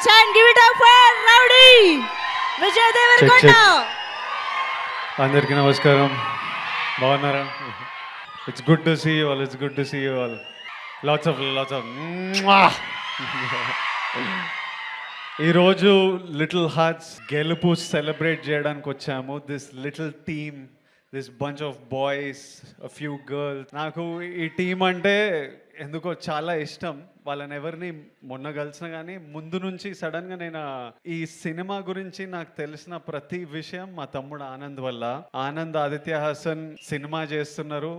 much and give it up for Rowdy Vijay Deverakonda. అందరికీ నమస్కారం. బాగున్నారా? It's good to see you all. It's good to see you all. Lots of ఈరోజు little hearts గెలుపు celebrate చేయడానికి వచ్చాము. This little team, this bunch of boys, a few girls. నాకు ఈ team అంటే ఎందుకో చాలా ఇష్టం. వాళ్ళని ఎవరిని మొన్న కలిసిన కానీ ముందు నుంచి సడన్గా నేను ఈ సినిమా గురించి నాకు తెలిసిన ప్రతి విషయం మా తమ్ముడు ఆనంద్ వల్ల. ఆనంద్ ఆదిత్య హాసన్ సినిమా చేస్తున్నారు.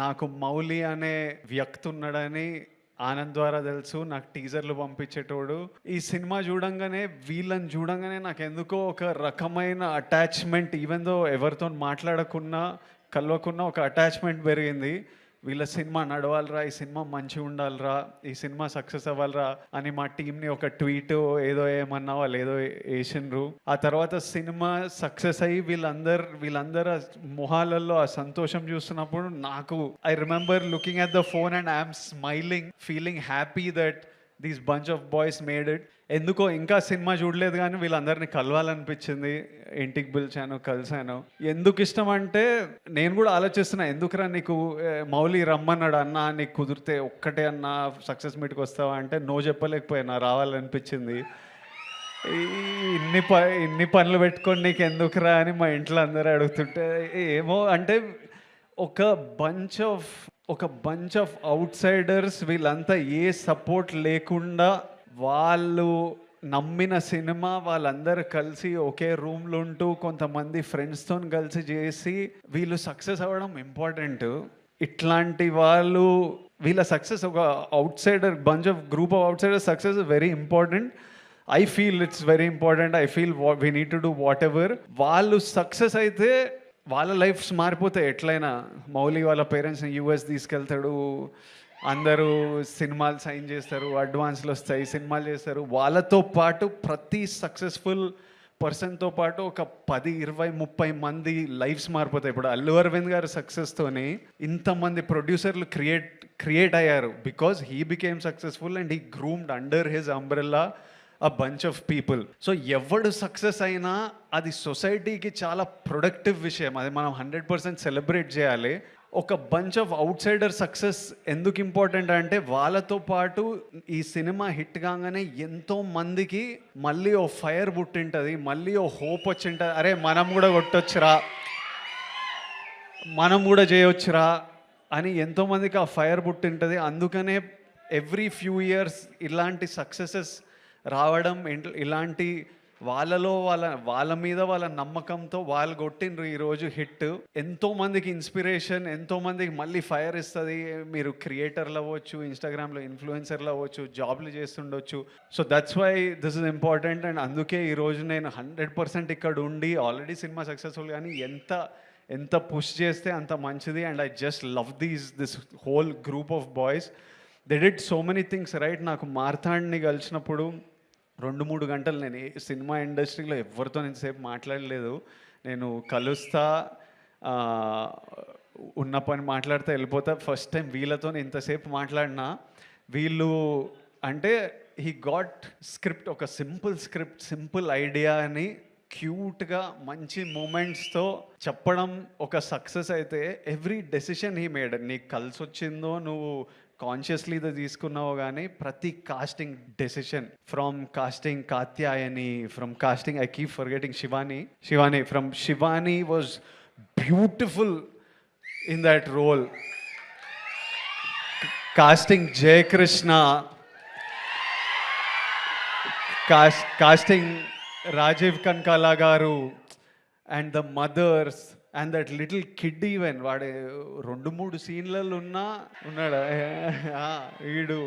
నాకు మౌలి అనే వ్యక్తి ఉన్నాడని ఆనంద్ ద్వారా తెలుసు. నాకు టీజర్లు పంపించేటోడు. ఈ సినిమా చూడంగానే, వీళ్ళని చూడంగానే నాకు ఎందుకో ఒక రకమైన అటాచ్మెంట్, ఈవెన్ దో ఎవరితో మాట్లాడకున్నా కలవకున్నా ఒక అటాచ్మెంట్ పెరిగింది. వీళ్ళ సినిమా నడవాలరా, ఈ సినిమా మంచిగా ఉండాలిరా, ఈ సినిమా సక్సెస్ అవ్వాలరా అని మా టీంని ఒక ట్వీట్ ఏదో ఏమన్నా వాళ్ళు ఏదో వేసిండ్రు. ఆ తర్వాత సినిమా సక్సెస్ అయ్యి వీళ్ళందరూ మొహాలలో ఆ సంతోషం చూస్తున్నప్పుడు నాకు I remember looking at the phone and I'm smiling, feeling happy that these bunch of boys made it. ఎందుకో ఇంకా సినిమా చూడలేదు కానీ వీళ్ళందరినీ కలవాలనిపించింది. ఇంటికి పిలిచాను, కలిశాను. ఎందుకు ఇష్టం అంటే నేను కూడా ఆలోచిస్తున్నా, ఎందుకురా నీకు మౌలి రమ్మన్నాడు అన్న, నీకు కుదిరితే ఒక్కటే అన్న సక్సెస్ మీట్కి వస్తావా అంటే నో చెప్పలేకపోయినా, రావాలనిపించింది. ఇన్ని పనులు పెట్టుకొని నీకు ఎందుకురా అని మా ఇంట్లో అందరూ అడుగుతుంటే ఏమో అంటే ఒక బంచ్ ఆఫ్ అవుట్ సైడర్స్, వీళ్ళంతా ఏ సపోర్ట్ లేకుండా వాళ్ళు నమ్మిన సినిమా వాళ్ళందరూ కలిసి ఒకే రూమ్లో ఉంటూ కొంతమంది ఫ్రెండ్స్తో కలిసి చేసి వీళ్ళు సక్సెస్ అవ్వడం ఇంపార్టెంట్. ఇట్లాంటి వాళ్ళు వీళ్ళ సక్సెస్, ఒక out cider bunch of group of out cider success is very important. I feel it's very important. I feel we need to do what ever. వాళ్ళు సక్సెస్ అయితే వాళ్ళ లైఫ్స్ మారిపోతాయి ఎట్లయినా. మౌలి వాళ్ళ పేరెంట్స్ని యూఎస్ తీసుకెళ్తాడు, అందరూ సినిమాలు సైన్ చేస్తారు, అడ్వాన్స్లు వస్తాయి, సినిమాలు చేస్తారు. వాళ్ళతో పాటు ప్రతి సక్సెస్ఫుల్ పర్సన్తో పాటు ఒక 10, 20, 30 మంది లైఫ్స్ మారిపోతాయి. ఇప్పుడు అల్లు అరవింద్ గారి సక్సెస్తోని ఇంతమంది ప్రొడ్యూసర్లు క్రియేట్ అయ్యారు because he became successful and he groomed under his umbrella a bunch of people. So ఎవడు సక్సెస్ అయినా అది సొసైటీకి చాలా ప్రొడక్టివ్ విషయం. అది మనం 100% సెలబ్రేట్ చేయాలి. ఒక bunch of out cider success ఎందుకు ఇంపార్టెంట్ అంటే వాళ్ళతో పాటు ఈ సినిమా హిట్ కాగానే ఎంతో మందికి మళ్ళీ ఓ ఫైర్ పుట్టింటుంది, మళ్ళీ ఓ హోప్ వచ్చింటుంది. అరే మనం కూడా కొట్టొచ్చురా, మనం కూడా చేయొచ్చురా అని ఎంతోమందికి ఆ ఫైర్ పుట్టింటుంది. అందుకనే ఎవ్రీ ఫ్యూ ఇయర్స్ ఇలాంటి సక్సెసెస్ రావడం, ఇలాంటి వాళ్ళ మీద వాళ్ళ నమ్మకంతో వాళ్ళు కొట్టిండ్రు ఈరోజు హిట్. ఎంతోమందికి ఇన్స్పిరేషన్, ఎంతోమందికి మళ్ళీ ఫైర్ ఇస్తుంది. మీరు క్రియేటర్లు అవ్వచ్చు, ఇన్స్టాగ్రామ్లో ఇన్ఫ్లుయెన్సర్లు అవ్వచ్చు, జాబ్లు చేస్తుండొచ్చు. So that's why this is important. And అందుకే ఈరోజు నేను 100% ఇక్కడ ఉండి ఆల్రెడీ సినిమా సక్సెస్ఫుల్ కానీ ఎంత పుష్ చేస్తే అంత మంచిది. And I just love this whole group of boys. They did so many things right. నాకు మార్తాండ్ని కలిసినప్పుడు 2-3 గంటలు నేను సినిమా ఇండస్ట్రీలో ఎవరితో ఇంతసేపు మాట్లాడలేదు. నేను కలుస్తా, ఉన్న పని మాట్లాడితే వెళ్ళిపోతా. ఫస్ట్ టైం వీళ్ళతో ఇంతసేపు మాట్లాడినా. వీళ్ళు అంటే హీ గాట్ స్క్రిప్ట్, ఒక సింపుల్ ఐడియా అని క్యూట్గా మంచి మూమెంట్స్తో చెప్పడం ఒక సక్సెస్ అయితే ఎవ్రీ డెసిషన్ హీ మేడ్. నీకు కలిసి వచ్చిందో నువ్వు కాన్షియస్లీ ఇది తీసుకున్నావు కానీ ప్రతి casting decision, from casting Katyayani, from casting I keep forgetting Shivani from Shivani was beautiful in that role. Casting Jayakrishna, casting Rajeev Kanakala garu and the mothers and that little kid. Even వాడు 2-3 సీన్లలో ఉన్నాడు వీడు.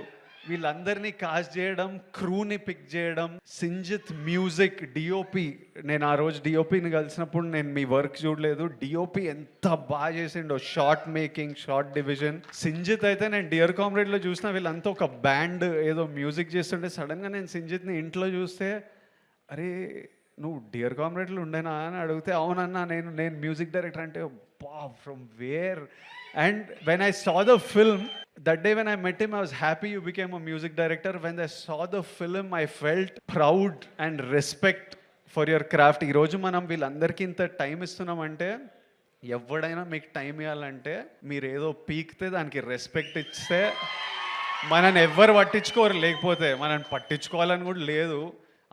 వీళ్ళందరినీ కాస్ట్ చేయడం, క్రూని పిక్ చేయడం, సింజిత్ మ్యూజిక్, డిఓపి. నేను ఆ రోజు డిఓపిని కలిసినప్పుడు నేను మీ వర్క్ చూడలేదు. డిఓపి ఎంత బాగా చేసిండో, short making, short division. Sinjith అయితే నేను డియర్ కామ్రేడ్లో చూసిన వీళ్ళంతా ఒక బ్యాండ్ ఏదో మ్యూజిక్ చేస్తుంటే సడన్గా నేను సింజిత్ని ఇంట్లో చూస్తే, అరే నువ్వు డియర్ కామ్రేడ్లు ఉండేనా అని అడిగితే అవునన్నా నేను మ్యూజిక్ డైరెక్టర్ అంటే from where? And when I saw the film, that day when I met him, I was happy you became a music director. When I saw the film, I felt proud and respect for your craft. ఈరోజు మనం వీళ్ళందరికీ ఇంత time ఇస్తున్నామంటే, ఎవడైనా మీకు time ఇవ్వాలంటే మీరు ఏదో పీకితే దానికి రెస్పెక్ట్ ఇస్తే మనని ఎవ్వరు పట్టించుకోరు, లేకపోతే మనని పట్టించుకోవాలని కూడా లేదు.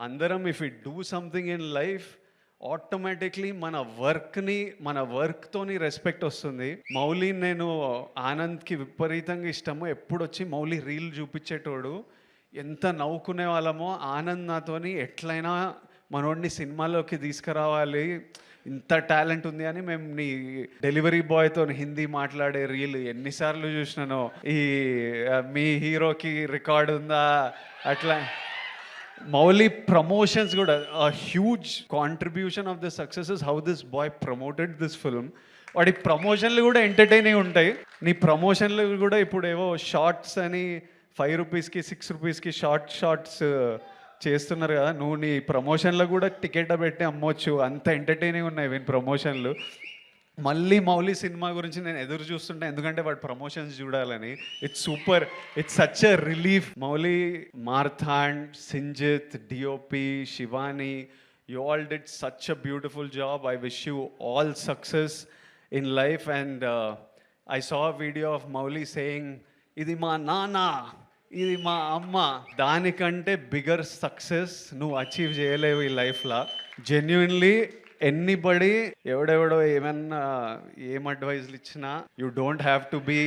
అందరం if you do something in life automatically మన వర్క్తోని రెస్పెక్ట్ వస్తుంది. మౌలి, నేను ఆనంద్కి విపరీతంగా ఇష్టము. ఎప్పుడు వచ్చి మౌలి రీల్ చూపించేటోడు, ఎంత నవ్వుకునే వాళ్ళమో. ఆనంద్ నాతోని ఎట్లయినా మనోడిని సినిమాలోకి తీసుకురావాలి, ఇంత టాలెంట్ ఉంది అని మేము నీ డెలివరీ బాయ్తో హిందీ మాట్లాడే రీల్ ఎన్నిసార్లు చూసినానో. ఈ మీ హీరోకి రికార్డ్ ఉందా అట్లా. మౌలి ప్రమోషన్స్ కూడా huge contribution of the success is how this boy promoted this film. వాడి ప్రమోషన్లు కూడా ఎంటర్టైనింగ్ ఉంటాయి. నీ ప్రమోషన్లు కూడా ఇప్పుడు ఏవో షార్ట్స్ అని 5 రూపీస్కి 6 రూపీస్కి షార్ట్స్ చేస్తున్నారు కదా. నువ్వు నీ ప్రమోషన్లో కూడా టికెట్ పెట్టి అమ్మొచ్చు, అంత ఎంటర్టైనింగ్ ఉన్నాయి వీని ప్రమోషన్లు. మళ్ళీ మౌలి సినిమా గురించి నేను ఎదురు చూస్తుంటా, ఎందుకంటే వాడు ప్రమోషన్స్ చూడాలని. It's super, it's such a relief. Mouli, Marthand, Sinjith, DOP, Shivani, you all did such a beautiful job. I wish you all success in life. And I saw a video of Mouli saying, ఇది మా నాన్న, ఇది మా అమ్మ. దానికంటే బిగ్గర్ సక్సెస్ నువ్వు achieve చేయలేవు ఈ లైఫ్లో. జెన్యున్లీ ఎనీబడి ఎవడెవడో ఏమన్నా ఏం అడ్వైజ్లు ఇచ్చినా, you don't have to be,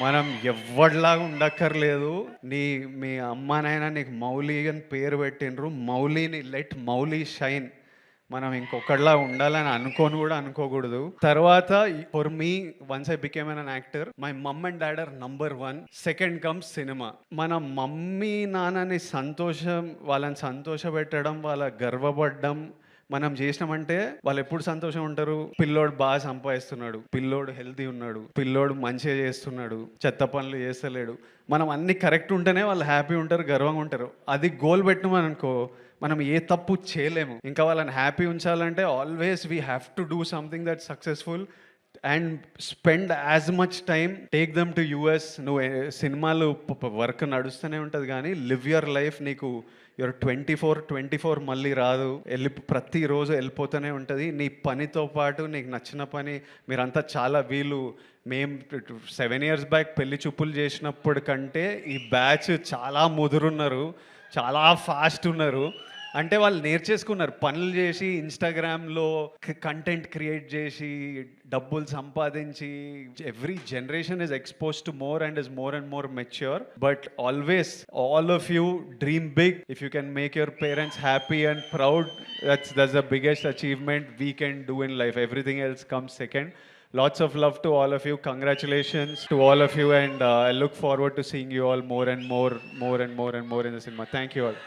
మనం ఎవరిలాగా ఉండక్కర్లేదు. మీ అమ్మనైనా నీకు మౌలి అని పేరు పెట్టినరు, మౌలిని లెట్ మౌలి షైన్. మనం ఇంకొకళ్ళ ఉండాలని అనుకోకూడదు. తర్వాత for me once I became an actor, my mum and dad are number 1. Second comes cinema. మన మమ్మీ నాన్నని వాళ్ళని సంతోషపెట్టడం, వాళ్ళ గర్వపడడం మనం చేసినామంటే వాళ్ళు ఎప్పుడు సంతోషం ఉంటారు? పిల్లోడు బాగా సంపాదిస్తున్నాడు, పిల్లోడు హెల్తీ ఉన్నాడు, పిల్లోడు మంచిగా చేస్తున్నాడు, చెత్త పనులు చేస్తలేడు, మనం అన్ని కరెక్ట్ ఉంటేనే వాళ్ళు హ్యాపీ ఉంటారు, గర్వంగా ఉంటారు. అది గోల్ పెట్టినామని అనుకో, మనం ఏ తప్పు చేయలేము. ఇంకా వాళ్ళని హ్యాపీ ఉంచాలంటే always we have to do something that successful and spend as much time. Take them to US. నువ్వు సినిమాలు వర్క్ నడుస్తూనే ఉంటుంది, కానీ లివ్ యువర్ లైఫ్. నీకు యువర్ 24 మళ్ళీ రాదు, ప్రతిరోజు వెళ్ళిపోతూనే ఉంటుంది. నీ పనితో పాటు నీకు నచ్చిన పని. మీరంతా చాలా మేము 7 years బ్యాక్ పెళ్లి చూపులు చేసినప్పుడు కంటే ఈ బ్యాచ్ చాలా ముదురున్నారు, చాలా ఫాస్ట్ ఉన్నారు. అంటే వాళ్ళు నేర్చేసుకున్నారు, పనులు చేసి ఇన్స్టాగ్రామ్లో కంటెంట్ క్రియేట్ చేసి డబ్బులు సంపాదించి. Every generation is expose to more and is more and more mature. But always all of you dream big. If you can make your parents happy and proud, that's the biggest achievement we can do in life. Everything else comes second. Lots of love to all of you. Congratulations to all of you, and I look forward to seeing you all more and more in the cinema. Thank you all.